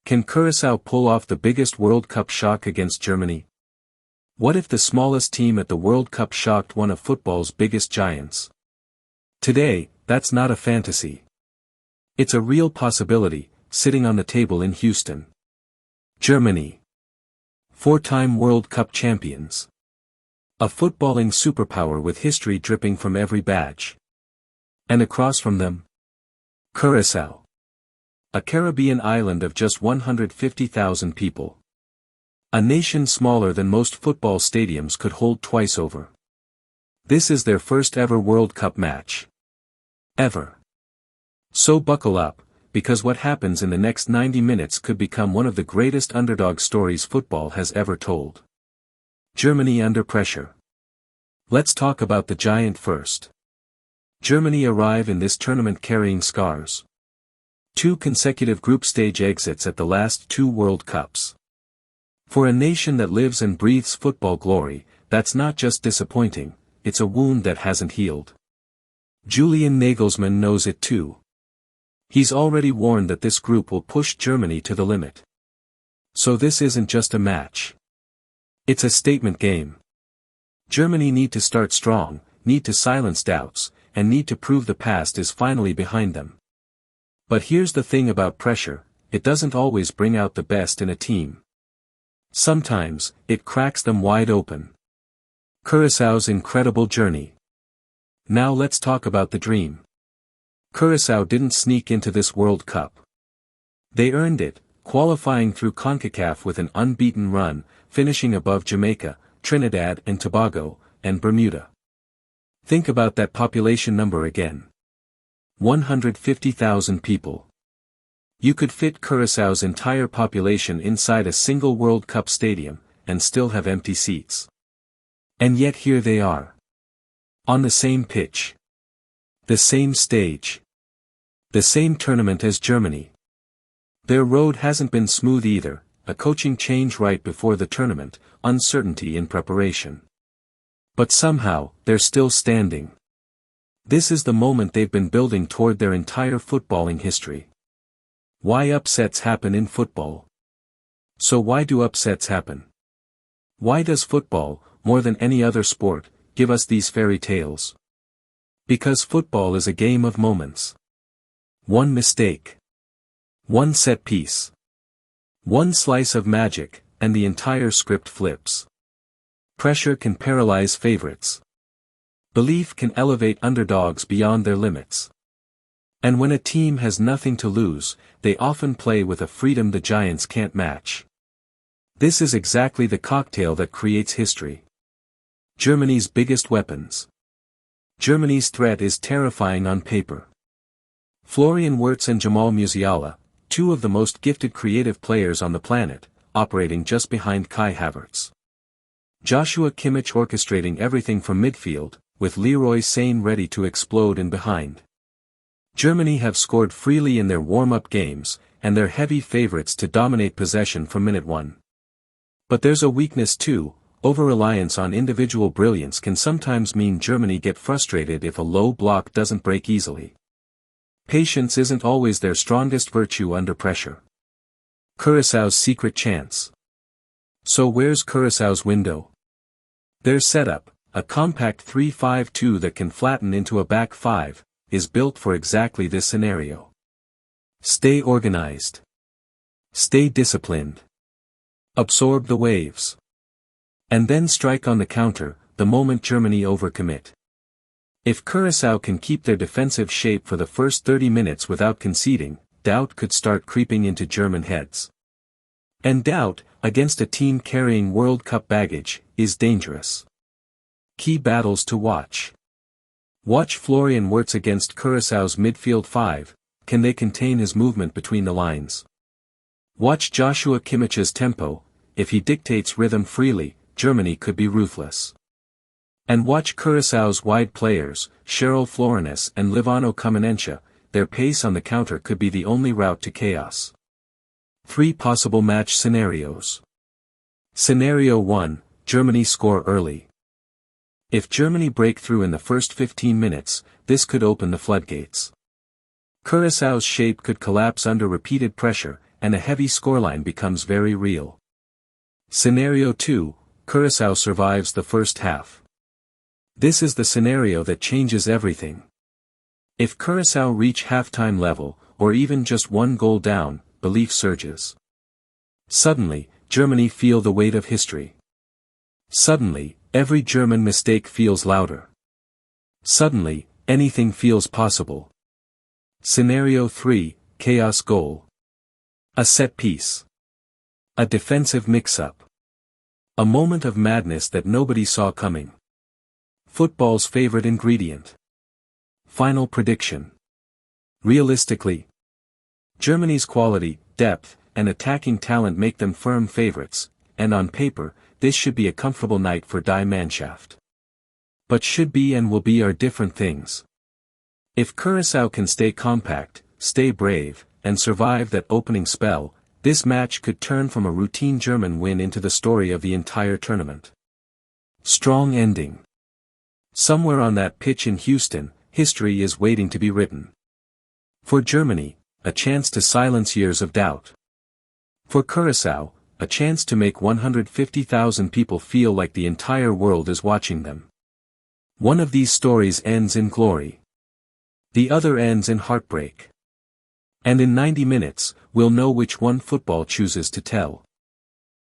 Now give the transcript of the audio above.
Can Curaçao pull off the biggest World Cup shock against Germany? What if the smallest team at the World Cup shocked one of football's biggest giants? Today, that's not a fantasy. It's a real possibility, sitting on the table in Houston. Germany. 4-time World Cup champions. A footballing superpower with history dripping from every badge. And across from them? Curaçao. A Caribbean island of just 150,000 people. A nation smaller than most football stadiums could hold twice over. This is their first ever World Cup match. Ever. So buckle up, because what happens in the next 90 minutes could become one of the greatest underdog stories football has ever told. Germany under pressure. Let's talk about the giant first. Germany arrive in this tournament carrying scars. 2 consecutive group stage exits at the last 2 World Cups. For a nation that lives and breathes football glory, that's not just disappointing, it's a wound that hasn't healed. Julian Nagelsmann knows it too. He's already warned that this group will push Germany to the limit. So this isn't just a match. It's a statement game. Germany need to start strong, need to silence doubts, and need to prove the past is finally behind them. But here's the thing about pressure, it doesn't always bring out the best in a team. Sometimes, it cracks them wide open. Curaçao's incredible journey. Now let's talk about the dream. Curaçao didn't sneak into this World Cup. They earned it, qualifying through CONCACAF with an unbeaten run, finishing above Jamaica, Trinidad and Tobago, and Bermuda. Think about that population number again. 150,000 people. You could fit Curaçao's entire population inside a single World Cup stadium, and still have empty seats. And yet here they are. On the same pitch. The same stage. The same tournament as Germany. Their road hasn't been smooth either, a coaching change right before the tournament, uncertainty in preparation. But somehow, they're still standing. This is the moment they've been building toward their entire footballing history. Why upsets happen in football? So why do upsets happen? Why does football, more than any other sport, give us these fairy tales? Because football is a game of moments. One mistake. One set piece. One slice of magic, and the entire script flips. Pressure can paralyze favorites. Belief can elevate underdogs beyond their limits. And when a team has nothing to lose, they often play with a freedom the giants can't match. This is exactly the cocktail that creates history. Germany's biggest weapons. Germany's threat is terrifying on paper. Florian Wirtz and Jamal Musiala, 2 of the most gifted creative players on the planet, operating just behind Kai Havertz. Joshua Kimmich orchestrating everything from midfield, with Leroy Sane ready to explode in behind. Germany have scored freely in their warm-up games, and they're heavy favorites to dominate possession from minute 1. But there's a weakness too. Over-reliance on individual brilliance can sometimes mean Germany get frustrated if a low block doesn't break easily. Patience isn't always their strongest virtue under pressure. Curaçao's secret chance. So where's Curaçao's window? Their setup, a compact 3-5-2 that can flatten into a back 5, is built for exactly this scenario. Stay organized. Stay disciplined. Absorb the waves. And then strike on the counter, the moment Germany overcommit. If Curaçao can keep their defensive shape for the first 30 minutes without conceding, doubt could start creeping into German heads. And doubt, against a team carrying World Cup baggage, is dangerous. Key battles to watch. Watch Florian Wirtz against Curaçao's midfield 5, can they contain his movement between the lines? Watch Joshua Kimmich's tempo, if he dictates rhythm freely, Germany could be ruthless. And watch Curaçao's wide players, Cheryl Florenus and Livano Caminentia, their pace on the counter could be the only route to chaos. 3 possible match scenarios. Scenario 1, Germany score early. If Germany break through in the first 15 minutes, this could open the floodgates. Curaçao's shape could collapse under repeated pressure, and a heavy scoreline becomes very real. Scenario 2, Curaçao survives the first half. This is the scenario that changes everything. If Curaçao reach halftime level, or even just one goal down, belief surges. Suddenly, Germany feel the weight of history. Suddenly, every German mistake feels louder. Suddenly, anything feels possible. Scenario 3, chaos goal. A set piece. A defensive mix-up. A moment of madness that nobody saw coming. Football's favorite ingredient. Final prediction. Realistically, Germany's quality, depth, and attacking talent make them firm favorites, and on paper, this should be a comfortable night for Die Mannschaft. But should be and will be are different things. If Curaçao can stay compact, stay brave, and survive that opening spell, this match could turn from a routine German win into the story of the entire tournament. Strong ending. Somewhere on that pitch in Houston, history is waiting to be written. For Germany, a chance to silence years of doubt. For Curaçao, a chance to make 150,000 people feel like the entire world is watching them. One of these stories ends in glory. The other ends in heartbreak. And in 90 minutes, we'll know which one football chooses to tell.